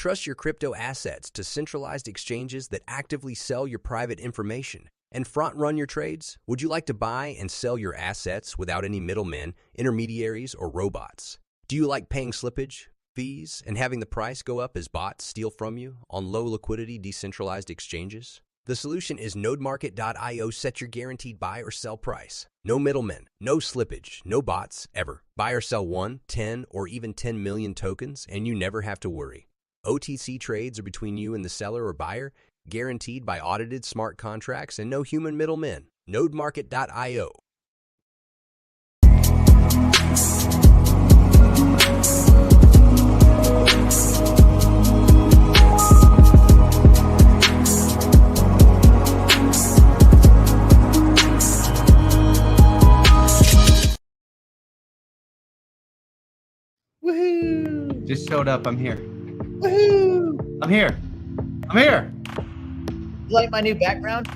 trust your crypto assets to centralized exchanges that actively sell your private information and front-run your trades? Would you like to buy and sell your assets without any middlemen, intermediaries, or robots? Do you like paying slippage, fees, and having the price go up as bots steal from you on low-liquidity decentralized exchanges? The solution is NodeMarket.io. Set your guaranteed buy or sell price. No middlemen, no slippage, no bots, ever. Buy or sell 1, 10, or even 10 million tokens, and you never have to worry. OTC trades are between you and the seller or buyer, guaranteed by audited smart contracts and no human middlemen. NodeMarket.io. Woohoo! Just showed up. I'm here. Woohoo! I'm here. I'm here. You like my new background?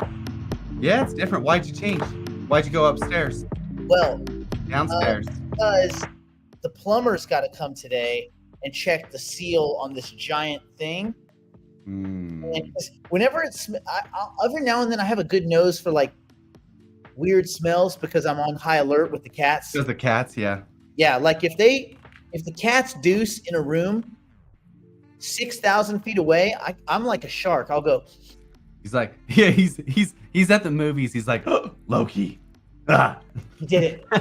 Yeah, it's different. Why'd you change? Why'd you go upstairs? Well, Downstairs. because the plumber's got to come today and check the seal on this giant thing. And whenever every now and then I have a good nose for like weird smells because I'm on high alert with the cats. Because the cats, yeah. Yeah, like if the cats deuce in a room 6,000 feet away, I'm like a shark. I'll go. He's like, yeah, he's at the movies. He's like, oh, Loki. Ah. He did it. By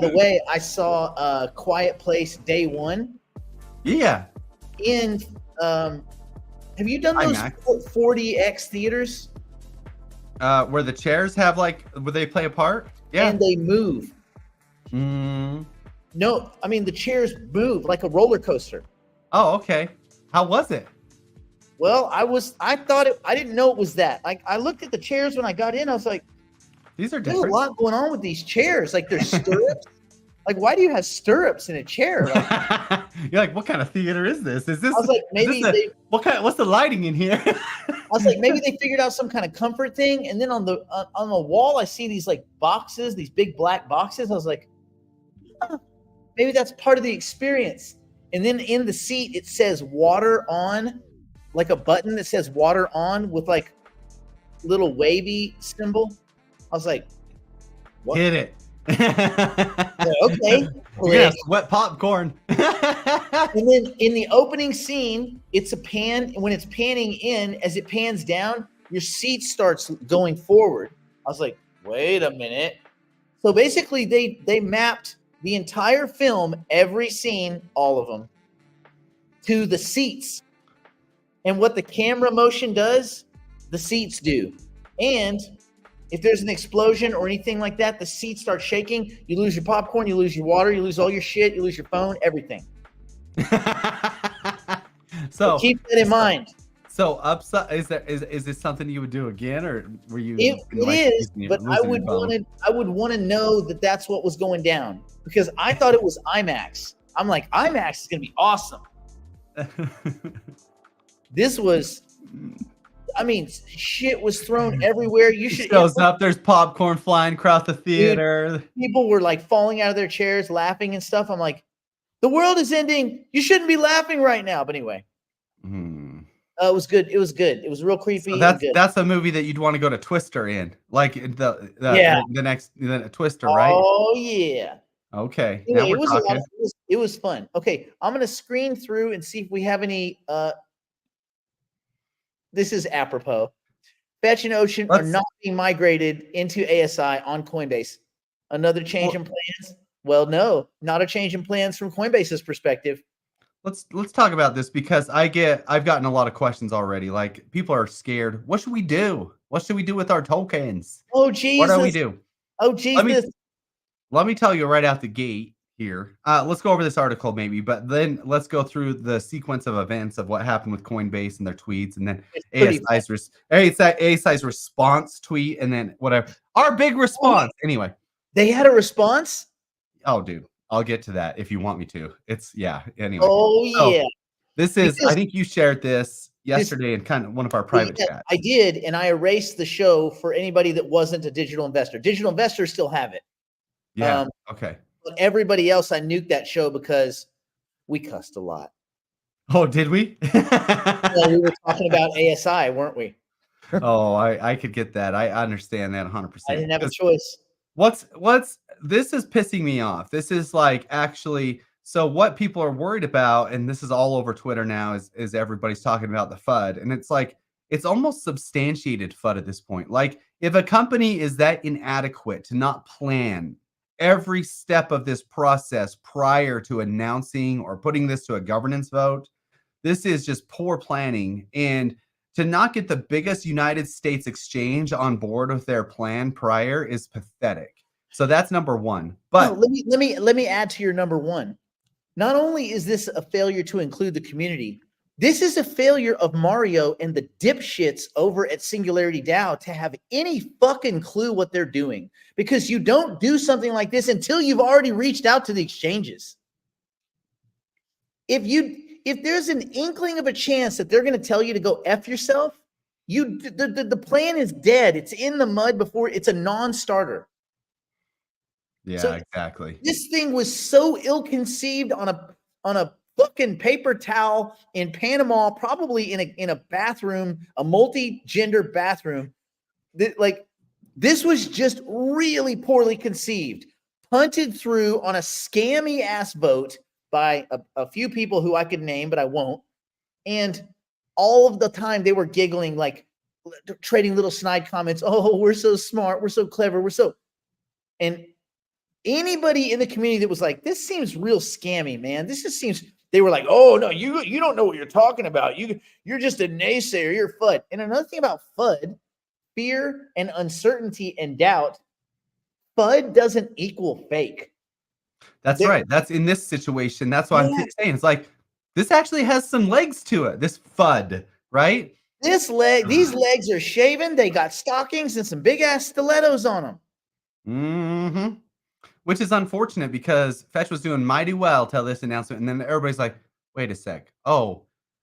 the way, I saw Quiet Place Day One. Yeah. In have you done those IMAX. 40X theaters? Where the chairs have where they play a part? Yeah. And they move. No, I mean the chairs move like a roller coaster. Oh, okay. How was it? Well, I didn't know it was that. Like I looked at the chairs when I got in, I was like, These are there's a different. lot going on with these chairs. Like there's stirrups. Like, why do you have stirrups in a chair? Like, you're like, what kind of theater is this? Is this? I was like, maybe what's the lighting in here? I was like, maybe they figured out some kind of comfort thing. And then on the wall, I see these like boxes, these big black boxes. I was like, huh, maybe that's part of the experience. And then in the seat, it says water on, like a button that says water on with like little wavy symbol. I was like, what? Hit it. Okay. Yes, wet popcorn. And then in the opening scene, it's a pan. When it's panning in, as it pans down, your seat starts going forward. I was like, wait a minute. So basically, they mapped the entire film, every scene, all of them, to the seats. And what the camera motion does, the seats do. And if there's an explosion or anything like that, the seats start shaking. You lose your popcorn, you lose your water, you lose all your shit, you lose your phone, everything. So keep that in mind. So upside is this something you would do again, or were you? It is, but I would want to know that that's what was going down because I thought it was IMAX. I'm like, IMAX is gonna be awesome. This was. I mean, shit was thrown everywhere. You should shows up. There's popcorn flying across the theater. Dude, people were like falling out of their chairs, laughing and stuff. I'm like, the world is ending. You shouldn't be laughing right now. But anyway, it was good. It was good. It was real creepy. So that's a movie that you'd want to go to Twister in, like the next Twister, right? Oh yeah. Okay. Anyway, it was fun. Okay, I'm gonna screen through and see if we have any. This is apropos. Fetch and Ocean are not being migrated into ASI on Coinbase. Another change in plans? Well, no, not a change in plans from Coinbase's perspective. Let's talk about this because I've gotten a lot of questions already. Like people are scared. What should we do? What should we do with our tokens? Oh Jesus! What do we do? Oh Jesus! Let me tell you right out the gate here. Let's go over this article maybe, but then let's go through the sequence of events of what happened with Coinbase and their tweets, and then ASI's response tweet, and then whatever. Our big response. Anyway, they had a response. Oh, dude, I'll get to that if you want me to. Anyway. Oh yeah. This is. I think you shared this yesterday in kind of one of our private chats. I did, and I erased the show for anybody that wasn't a digital investor. Digital investors still have it. Yeah. Okay. But everybody else, I nuked that show because we cussed a lot. Oh, did we? Well, we were talking about ASI, weren't we? Oh, I could get that. I understand that 100%. I didn't have a choice. What's this is pissing me off. This is like actually so what people are worried about, and this is all over Twitter now, is everybody's talking about the FUD. And it's like it's almost substantiated FUD at this point. Like if a company is that inadequate to not plan every step of this process prior to announcing or putting this to a governance vote, this is just poor planning. And to not get the biggest United States exchange on board with their plan prior is pathetic. So that's number one. But no, let me add to your number one. Not only is this a failure to include the community, this is a failure of Mario and the dipshits over at Singularity DAO to have any fucking clue what they're doing, because you don't do something like this until you've already reached out to the exchanges. If there's an inkling of a chance that they're going to tell you to go F yourself, the plan is dead. It's in the mud before it's a non-starter. yeah, So exactly. this thing was so ill-conceived on a fucking paper towel in Panama, probably in a bathroom, a multi-gender bathroom. This was just really poorly conceived, punted through on a scammy ass vote by a few people who I could name, but I won't. And all of the time they were giggling, like trading little snide comments. Oh, we're so smart. We're so clever. And anybody in the community that was like, this seems real scammy, man. This just seems, they were like, oh no, you don't know what you're talking about. You're just a naysayer. You're FUD. And another thing about FUD, fear and uncertainty and doubt, FUD doesn't equal fake. That's right. That's in this situation. That's why I'm saying it's like this actually has some legs to it. This FUD, right? These legs are shaven. They got stockings and some big ass stilettos on them. Mm-hmm. Which is unfortunate because Fetch was doing mighty well till this announcement, and then everybody's like, "Wait a sec. Oh,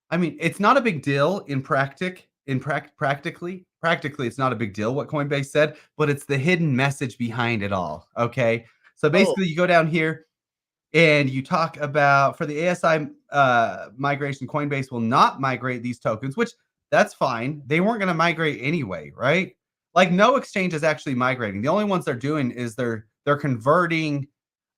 I mean, it's not a big deal practically, it's not a big deal what Coinbase said, but it's the hidden message behind it all." Okay, so basically, you go down here and you talk about for the ASI migration, Coinbase will not migrate these tokens, which that's fine. They weren't going to migrate anyway, right? Like no exchange is actually migrating. The only ones they're doing is they're converting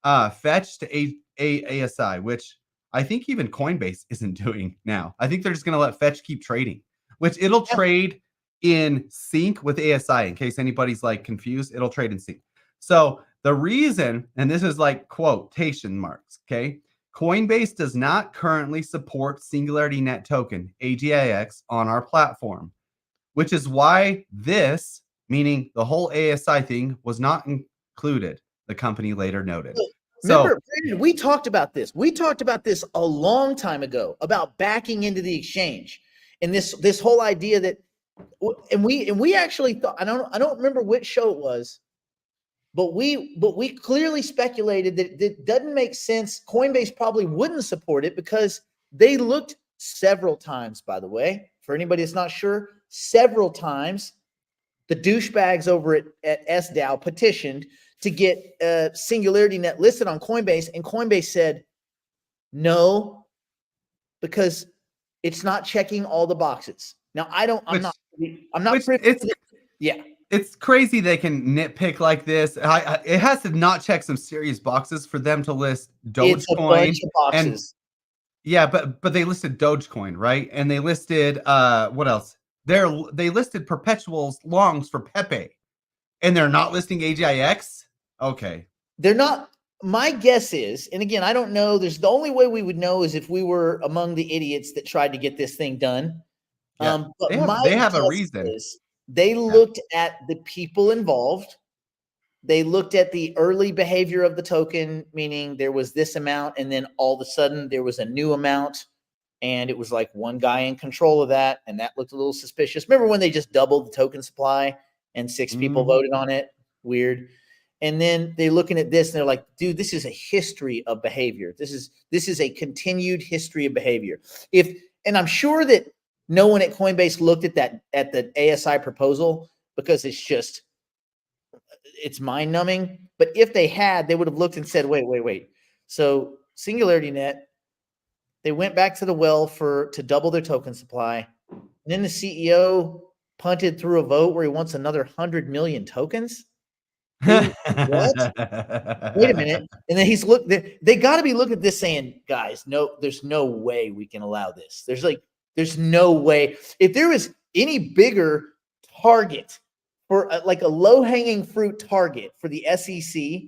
Fetch to ASI, which I think even Coinbase isn't doing now. I think they're just going to let Fetch keep trading, which it'll trade in sync with ASI. In case anybody's like confused, it'll trade in sync. So the reason, and this is like quotation marks, okay? Coinbase does not currently support Singularity Net Token, AGIX, on our platform, which is why this, meaning the whole ASI thing, was not included, the company later noted. Remember, Brandon, we talked about this. We talked about this a long time ago about backing into the exchange and this whole idea that, and we actually thought, I don't remember which show it was, but we clearly speculated that it doesn't make sense. Coinbase probably wouldn't support it because they looked several times, by the way, for anybody that's not sure, several times, the douchebags over at SDAO petitioned to get Singularity Net listed on Coinbase, and Coinbase said no, because it's not checking all the boxes. Now I'm not yeah. It's crazy they can nitpick like this. It has to not check some serious boxes for them to list Dogecoin. It's a bunch of boxes. And, yeah, but they listed Dogecoin, right? And they listed what else? They listed perpetuals longs for Pepe, and they're not listing AGIX. Okay, they're not. My guess is, and again, I don't know. The only way we would know is if we were among the idiots that tried to get this thing done. Yeah. But they have a reason. They looked at the people involved. They looked at the early behavior of the token, meaning there was this amount, and then all of a sudden there was a new amount, and it was like one guy in control of that, and that looked a little suspicious. Remember when they just doubled the token supply and 6 people voted on it? Weird. And then they're looking at this and they're like, dude, this is a history of behavior. This is a continued history of behavior. And I'm sure that no one at Coinbase looked at the ASI proposal because it's mind numbing. But if they had, they would have looked and said, wait. So Singularity Net They went back to the well to double their token supply. And then the CEO punted through a vote where he wants another 100 million tokens. What? Wait a minute. And then they got to be looking at this saying, guys, no, there's no way we can allow this. There's no way. If there was any bigger target for like a low-hanging fruit target for the SEC,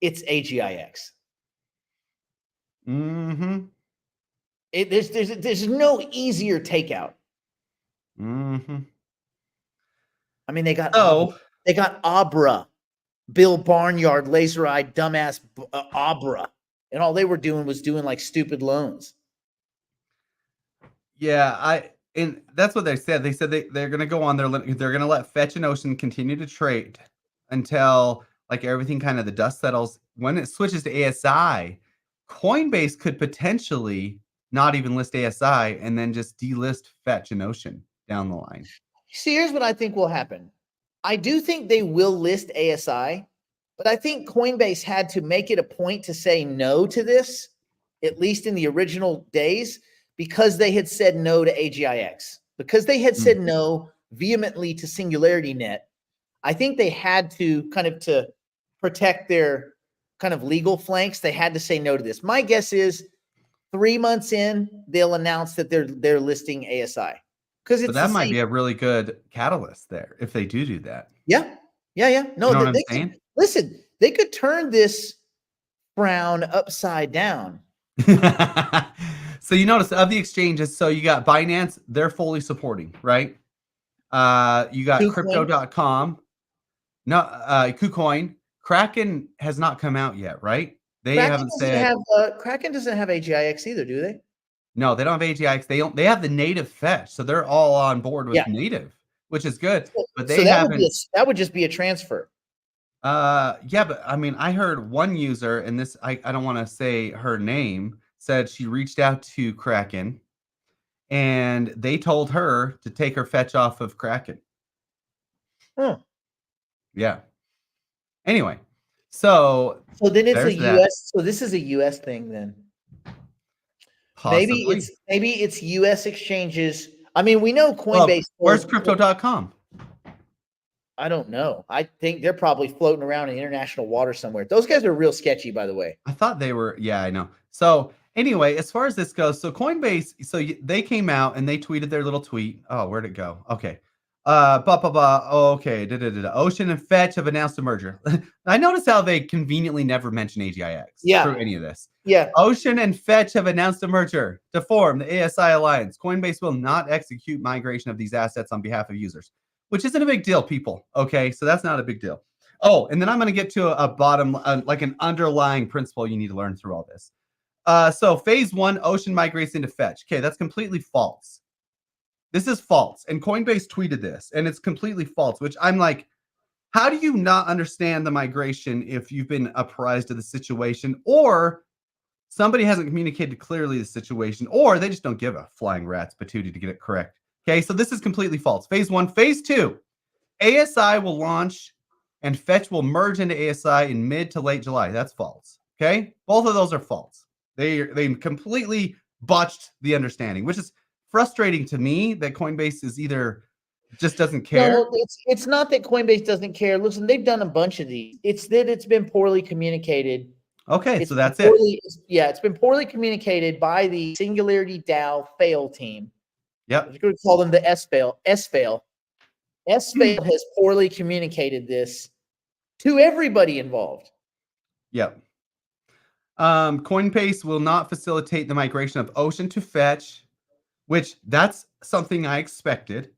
it's AGIX. Mm-hmm. There's no easier takeout. Mm-hmm. I mean, they got Abra, Bill Barnyard, laser-eyed dumbass Abra, and all they were doing was doing like stupid loans. Yeah, and that's what they said. They said they're going to go on. They're going to let Fetch and Ocean continue to trade until like everything kind of the dust settles. When it switches to ASI, Coinbase could potentially not even list ASI and then just delist Fetch and Ocean down the line. See, here's what I think will happen. I do think they will list ASI, but I think Coinbase had to make it a point to say no to this, at least in the original days, because they had said no to AGIX, because they had said no vehemently to SingularityNet. I think they had to kind of to protect their kind of legal flanks. They had to say no to this. My guess is 3 months in, they'll announce that they're listing ASI. Because that might be a really good catalyst there if they do that. Yeah. No, you know what I'm saying? Listen, they could turn this frown upside down. So you notice of the exchanges, so you got Binance, they're fully supporting, right? You got Crypto.com, KuCoin. Kraken has not come out yet, right? They haven't said. Kraken doesn't have AGIX either, do they? No, they don't have AGIX. They have the native Fetch, so they're all on board with native, which is good. But they haven't. That would just be a transfer. Yeah, but I mean, I heard one user, and this I don't want to say her name, said she reached out to Kraken, and they told her to take her Fetch off of Kraken. Huh. Yeah. Anyway, so then it's a US. So this is a US thing then. Possibly. Maybe it's US exchanges. I mean, we know Coinbase. Where's Crypto.com? I don't know. I think they're probably floating around in international water somewhere. Those guys are real sketchy, by the way. I thought they were. Yeah, I know. So anyway, as far as this goes, so Coinbase, they came out and they tweeted their little tweet. Oh, where'd it go? Okay. Okay. Ocean and Fetch have announced a merger. I noticed how they conveniently never mention AGIX through any of this. Yeah. Ocean and Fetch have announced a merger to form the ASI Alliance. Coinbase will not execute migration of these assets on behalf of users, which isn't a big deal, people. Okay, so that's not a big deal. Oh, and then I'm going to get to a bottom, like an underlying principle you need to learn through all this. So phase 1, Ocean migrates into Fetch. Okay, that's completely false. This is false. And Coinbase tweeted this, and it's completely false, which I'm like, how do you not understand the migration if you've been apprised of the situation, or somebody hasn't communicated clearly the situation, or they just don't give a flying rat's patootie to get it correct? Okay, so this is completely false. Phase 1. Phase 2, ASI will launch and Fetch will merge into ASI in mid to late July. That's false. Okay, both of those are false. They completely botched the understanding, which is frustrating to me that Coinbase is either just doesn't care. No, it's not that Coinbase doesn't care. Listen, they've done a bunch of these. It's that it's been poorly communicated. Okay, so that's it. It's been poorly communicated by the Singularity DAO fail team. Yep. We're going to call them the S-fail. S-fail has poorly communicated this to everybody involved. Yep. Coinbase will not facilitate the migration of Ocean to Fetch, which that's something I expected,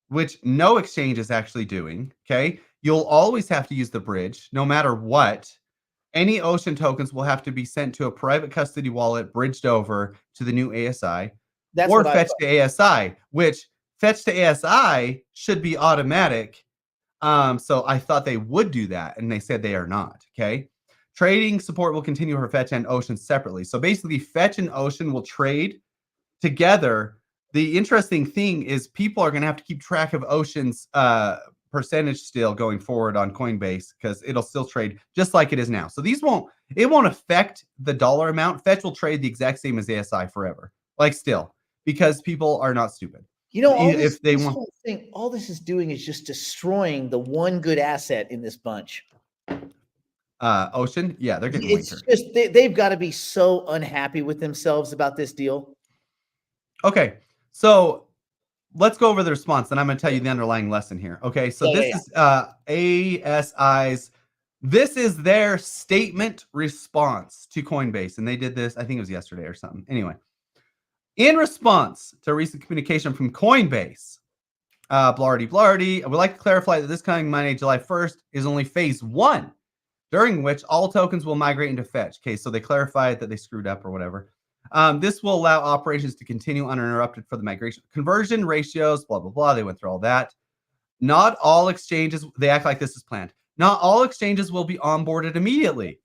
which no exchange is actually doing. Okay. You'll always have to use the bridge no matter what. Any Ocean tokens will have to be sent to a private custody wallet bridged over to the new ASI. Or Fetch to ASI, which Fetch to ASI should be automatic. So I thought they would do that, and they said they are not. Okay. Trading support will continue for Fetch and Ocean separately. So basically, Fetch and Ocean will trade together. The interesting thing is people are going to have to keep track of Ocean's percentage still going forward on Coinbase because it'll still trade just like it is now. So these won't It won't affect the dollar amount. Fetch will trade the exact same as ASI forever, like still, because people are not stupid. You know, If they want, whole thing, all this is doing is just destroying the one good asset in this bunch. Ocean, yeah, they're getting It's weaker. just they've got to be so unhappy with themselves about this deal. Okay, so let's go over the response, and I'm going to tell you the underlying lesson here. Okay, so this is ASI's. This is their statement response to Coinbase, and they did this. I think it was yesterday or something. Anyway, in response to recent communication from Coinbase, blardy, I would like to clarify that this coming Monday, July 1st, is only phase 1, during which all tokens will migrate into Fetch. Okay, so they clarified that they screwed up or whatever. This will allow operations to continue uninterrupted for the migration. Conversion ratios, blah, blah, blah. They went through all that. Not all exchanges, they act like this is planned. Not all exchanges will be onboarded immediately.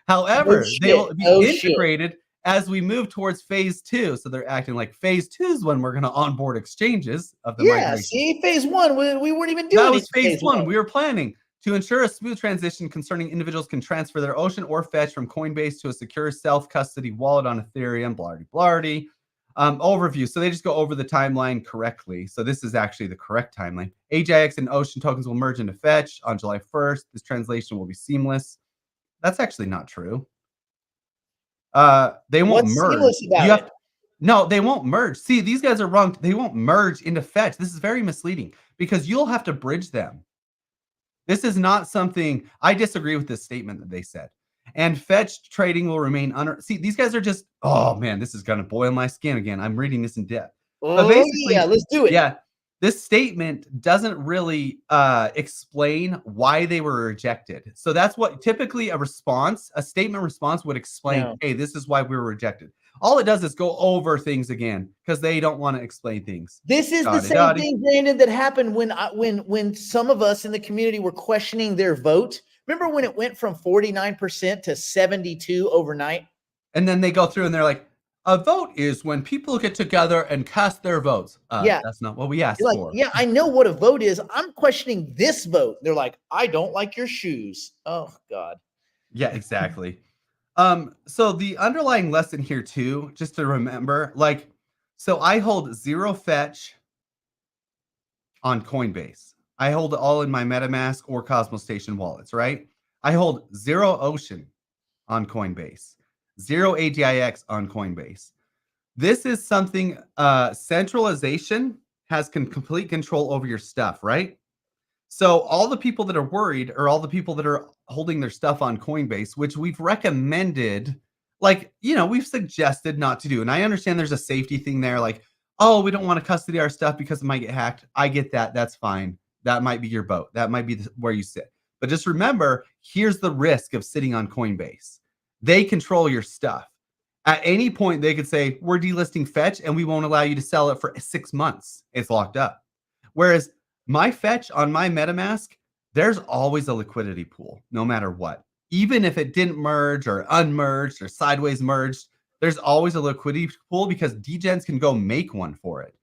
However, they will be integrated as we move towards phase 2. So they're acting like phase 2 is when we're going to onboard exchanges of the migration. See, phase 1, we weren't even doing that. Was phase 1. We were planning to ensure a smooth transition concerning individuals can transfer their Ocean or Fetch from Coinbase to a secure self-custody wallet on Ethereum, blardy. Overview. So they just go over the timeline correctly. So this is actually the correct timeline. AJAX and Ocean tokens will merge into Fetch on July 1st. This translation will be seamless. That's actually not true. They won't merge. No, they won't merge. See, these guys are wrong. They won't merge into Fetch. This is very misleading because you'll have to bridge them. This is not something, I disagree with this statement that they said. And Fetch trading will remain under. See, these guys are just, oh man, this is going to boil my skin again. I'm reading this in depth. But basically, yeah, let's do it. Yeah, this statement doesn't really explain why they were rejected. So that's what typically a statement response would explain. Hey, this is why we were rejected. All it does is go over things again because they don't want to explain things. This is the same thing, Brandon, that happened when some of us in the community were questioning their vote. Remember when it went from 49% to 72 overnight? And then they go through and they're like, a vote is when people get together and cast their votes. Yeah. That's not what we asked for. Yeah, I know what a vote is. I'm questioning this vote. They're like, I don't like your shoes. Oh, God. Yeah, exactly. So the underlying lesson here too, just to remember, so I hold 0 Fetch on Coinbase. I hold it all in my MetaMask or Cosmos Station wallets, right? I hold 0 Ocean on Coinbase, 0 AGIX on Coinbase. This is something, centralization has complete control over your stuff, right? So all the people that are worried are all the people that are holding their stuff on Coinbase, which we've recommended, we've suggested not to do. And I understand there's a safety thing there, oh, we don't want to custody our stuff because it might get hacked. I get that. That's fine. That might be your boat. That might be where you sit. But just remember, here's the risk of sitting on Coinbase. They control your stuff. At any point, they could say, we're delisting Fetch and we won't allow you to sell it for 6 months. It's locked up. Whereas my Fetch on my MetaMask, there's always a liquidity pool, no matter what. Even if it didn't merge or unmerged or sideways merged, there's always a liquidity pool because degens can go make one for it.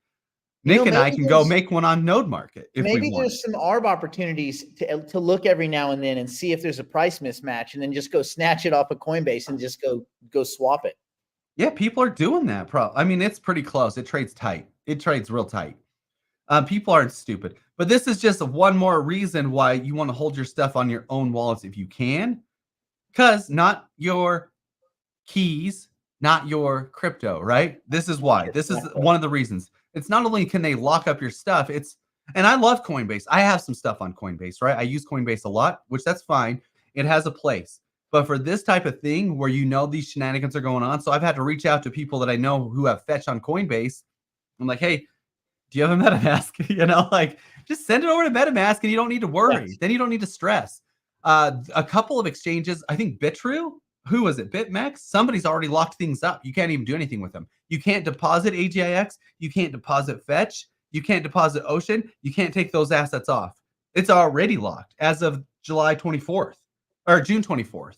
Nick and I can go make one on Node Market if we want. Maybe there's some ARB opportunities to look every now and then and see if there's a price mismatch, and then just go snatch it off of Coinbase and just go swap it. Yeah, people are doing that. I mean, it's pretty close. It trades tight. It trades real tight. People aren't stupid. But this is just one more reason why you want to hold your stuff on your own wallets if you can. Because not your keys, not your crypto, right? This is why. This is one of the reasons. It's not only can they lock up your stuff, and I love Coinbase. I have some stuff on Coinbase, right? I use Coinbase a lot, which that's fine. It has a place. But for this type of thing where these shenanigans are going on, so I've had to reach out to people that I know who have Fetch on Coinbase. I'm like, hey, do you have a MetaMask? Just send it over to MetaMask and you don't need to worry. Yes. Then you don't need to stress. A couple of exchanges, I think Bitrue, who was it? BitMEX? Somebody's already locked things up. You can't even do anything with them. You can't deposit AGIX. You can't deposit Fetch. You can't deposit Ocean. You can't take those assets off. It's already locked as of July 24th or June 24th,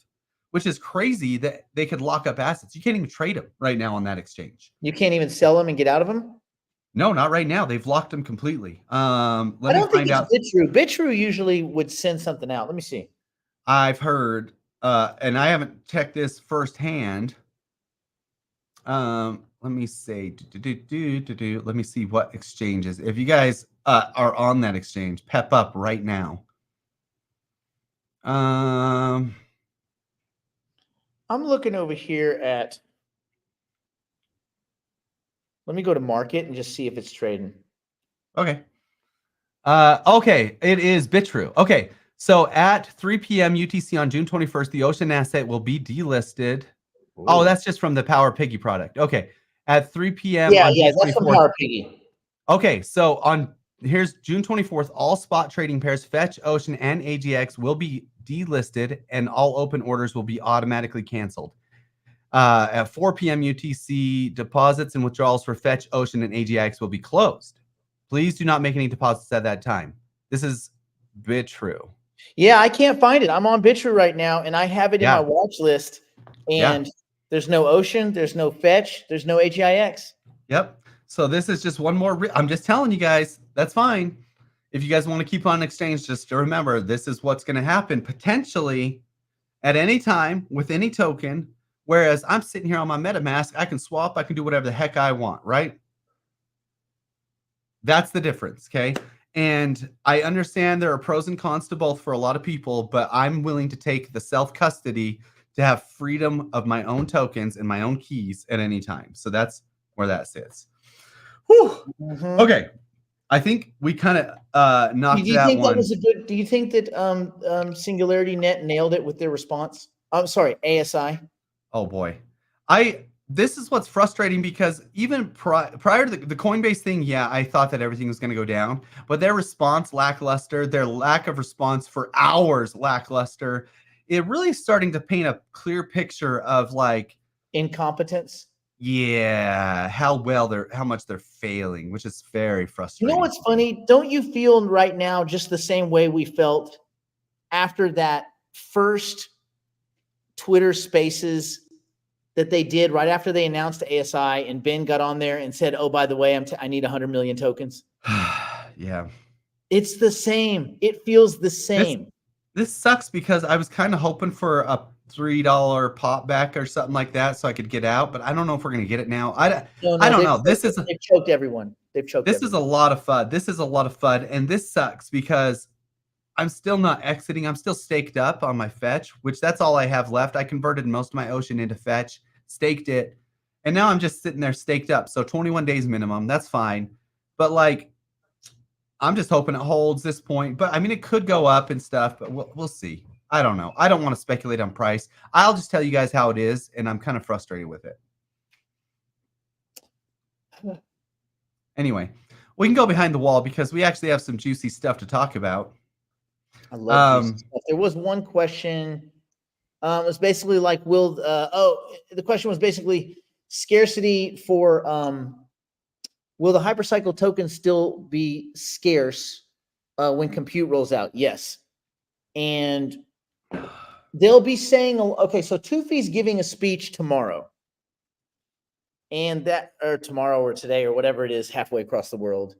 which is crazy that they could lock up assets. You can't even trade them right now on that exchange. You can't even sell them and get out of them? No, not right now. They've locked them completely. I don't think it's Bitrue. Bitrue usually would send something out. Let me see. I've heard and I haven't checked this firsthand. Let me see. Let me see what exchanges. If you guys are on that exchange, pep up right now. I'm looking over here at. Let me go to market and just see if it's trading. Okay. Okay, it is Bitrue. Okay, so at 3 p.m. UTC on June 21st, the Ocean asset will be delisted. Ooh. Oh, that's just from the Power Piggy product. Okay, at 3 p.m. Yeah, on June that's from 24th. Power Piggy. Okay, so here's June 24th, all spot trading pairs, Fetch, Ocean, and AGX will be delisted, and all open orders will be automatically canceled. At 4 p.m. UTC, deposits and withdrawals for Fetch, Ocean, and AGX will be closed. Please do not make any deposits at that time. This is Bitrue. Yeah, I can't find it. I'm on Bitrue right now, and I have it in my watch list. And there's no Ocean, there's no Fetch, there's no AGIX. Yep. So this is just one more. I'm just telling you guys, that's fine. If you guys want to keep on exchange, just remember this is what's going to happen potentially at any time with any token. Whereas I'm sitting here on my MetaMask, I can swap, I can do whatever the heck I want, right? That's the difference, okay? And I understand there are pros and cons to both for a lot of people, but I'm willing to take the self-custody to have freedom of my own tokens and my own keys at any time. So that's where that sits. Whew. Mm-hmm. Okay. I think we kind of knocked that one. Do you think that Singularity Net nailed it with their response? I'm sorry, ASI. Oh boy. This is what's frustrating because even prior to the Coinbase thing, yeah, I thought that everything was going to go down, but their response lackluster, their lack of response for hours lackluster. It really is starting to paint a clear picture of like incompetence. Yeah, how much they're failing, which is very frustrating. You know what's funny? Don't you feel right now just the same way we felt after that first Twitter Spaces that they did right after they announced the ASI and Ben got on there and said, "Oh, by the way, I need 100 million tokens." Yeah. It's the same. It feels the same. This sucks because I was kind of hoping for a $3 pop back or something like that so I could get out, but I don't know if we're going to get it now. I don't know. They've choked everyone. This is a lot of FUD. This is a lot of FUD, and this sucks because I'm still not exiting. I'm still staked up on my Fetch, which that's all I have left. I converted most of my Ocean into Fetch, staked it, and now I'm just sitting there staked up. So 21 days minimum, that's fine. But like, I'm just hoping it holds this point. But I mean, it could go up and stuff, but we'll see. I don't know. I don't want to speculate on price. I'll just tell you guys how it is, and I'm kind of frustrated with it. Anyway, we can go behind the wall because we actually have some juicy stuff to talk about. I love juicy stuff. There was one question. It was basically like, the question was basically scarcity for, will the Hypercycle token still be scarce when compute rolls out? Yes. And they'll be saying, okay, so Toofy's giving a speech tomorrow. And tomorrow or today or whatever it is, halfway across the world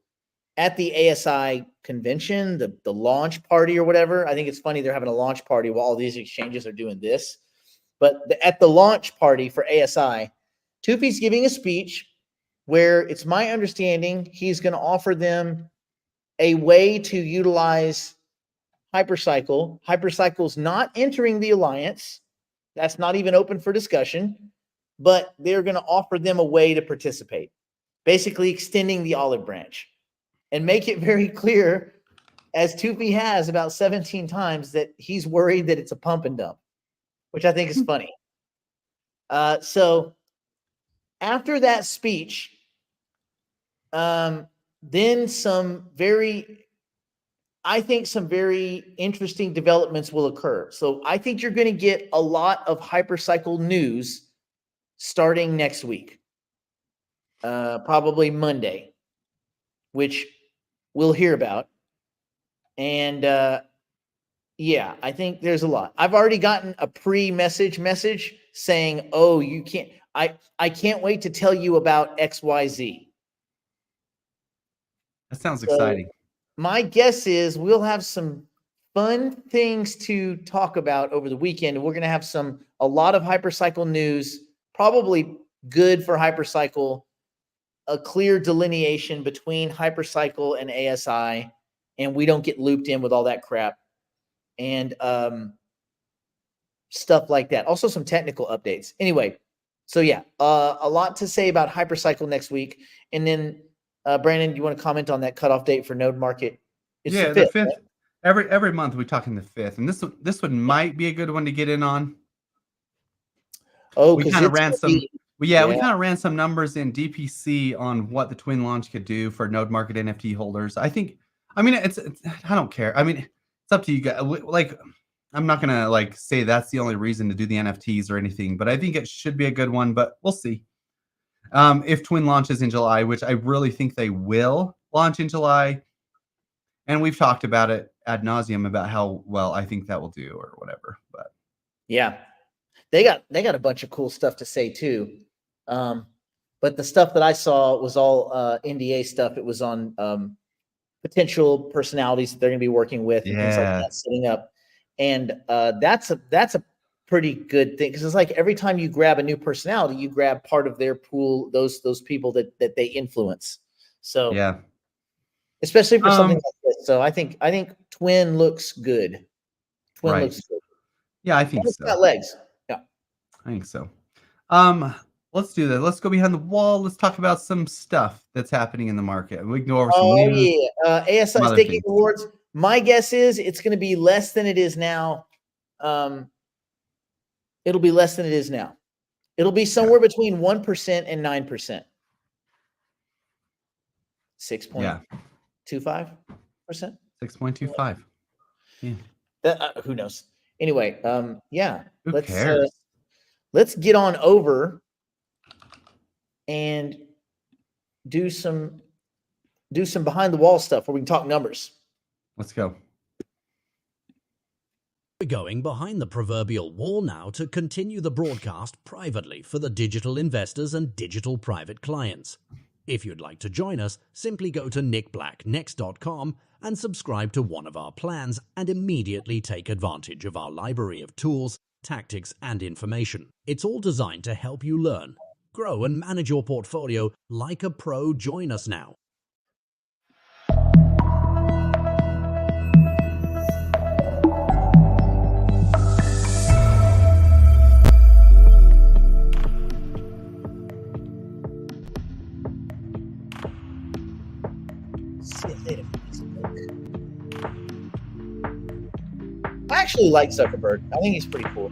at the ASI convention, the launch party or whatever. I think it's funny they're having a launch party while all these exchanges are doing this. But at the launch party for ASI, Toofy's giving a speech where it's my understanding he's going to offer them a way to utilize Hypercycle. Hypercycle's not entering the alliance. That's not even open for discussion. But they're going to offer them a way to participate, basically extending the olive branch and make it very clear, as Toofy has about 17 times, that he's worried that it's a pump and dump, which I think is funny. So after that speech, then some very interesting developments will occur. So I think you're going to get a lot of Hypercycle news starting next week, probably Monday, which we'll hear about. And yeah, I think there's a lot. I've already gotten a message saying, "Oh, you can't. I can't wait to tell you about XYZ." That sounds exciting. My guess is we'll have some fun things to talk about over the weekend. We're going to have a lot of hypercycle news, probably good for hypercycle, a clear delineation between hypercycle and ASI, and we don't get looped in with all that crap and stuff like that. Also some technical updates. Anyway, so yeah, a lot to say about hypercycle next week. And then Brandon, you want to comment on that cutoff date for node market? It's the 5th. Right? Every month we talk in the 5th, and this one might be a good one to get in on. Oh, we kind of ran some. We kind of ran some numbers in DPC on what the twin launch could do for node market NFT holders. I mean, it's I don't care. I mean, it's up to you guys. Like, I'm not gonna like say that's the only reason to do the NFTs or anything, but I think it should be a good one. But we'll see. If twin launches in July, which I really think they will launch in July, and we've talked about it ad nauseum about how well I think that will do or whatever. But yeah, they got a bunch of cool stuff to say too. But the stuff that I saw was all NDA stuff. It was on potential personalities that they're going to be working with and things like that, setting up. And that's a pretty good thing, because it's like every time you grab a new personality, you grab part of their pool, those people that they influence. So yeah, especially for something like this. So I think Twin looks good. Twin looks good. Yeah, I think so. It's got legs. Yeah, I think so. Let's do that. Let's go behind the wall. Let's talk about some stuff that's happening in the market. We can go over some news. ASI staking rewards. My guess is it's going to be less than it is now. It'll be less than it is now. It'll be somewhere between 1% and 9%. 6.25%. 6.25. Yeah. Who knows? Anyway, yeah. Who cares? Let's get on over and do some behind the wall stuff where we can talk numbers. Let's go. We're going behind the proverbial wall now to continue the broadcast privately for the digital investors and digital private clients. If you'd like to join us, simply go to nickblacknext.com and subscribe to one of our plans and immediately take advantage of our library of tools, tactics, and information. It's all designed to help you learn, grow, and manage your portfolio like a pro. Join us now. I actually like Zuckerberg. I think he's pretty cool.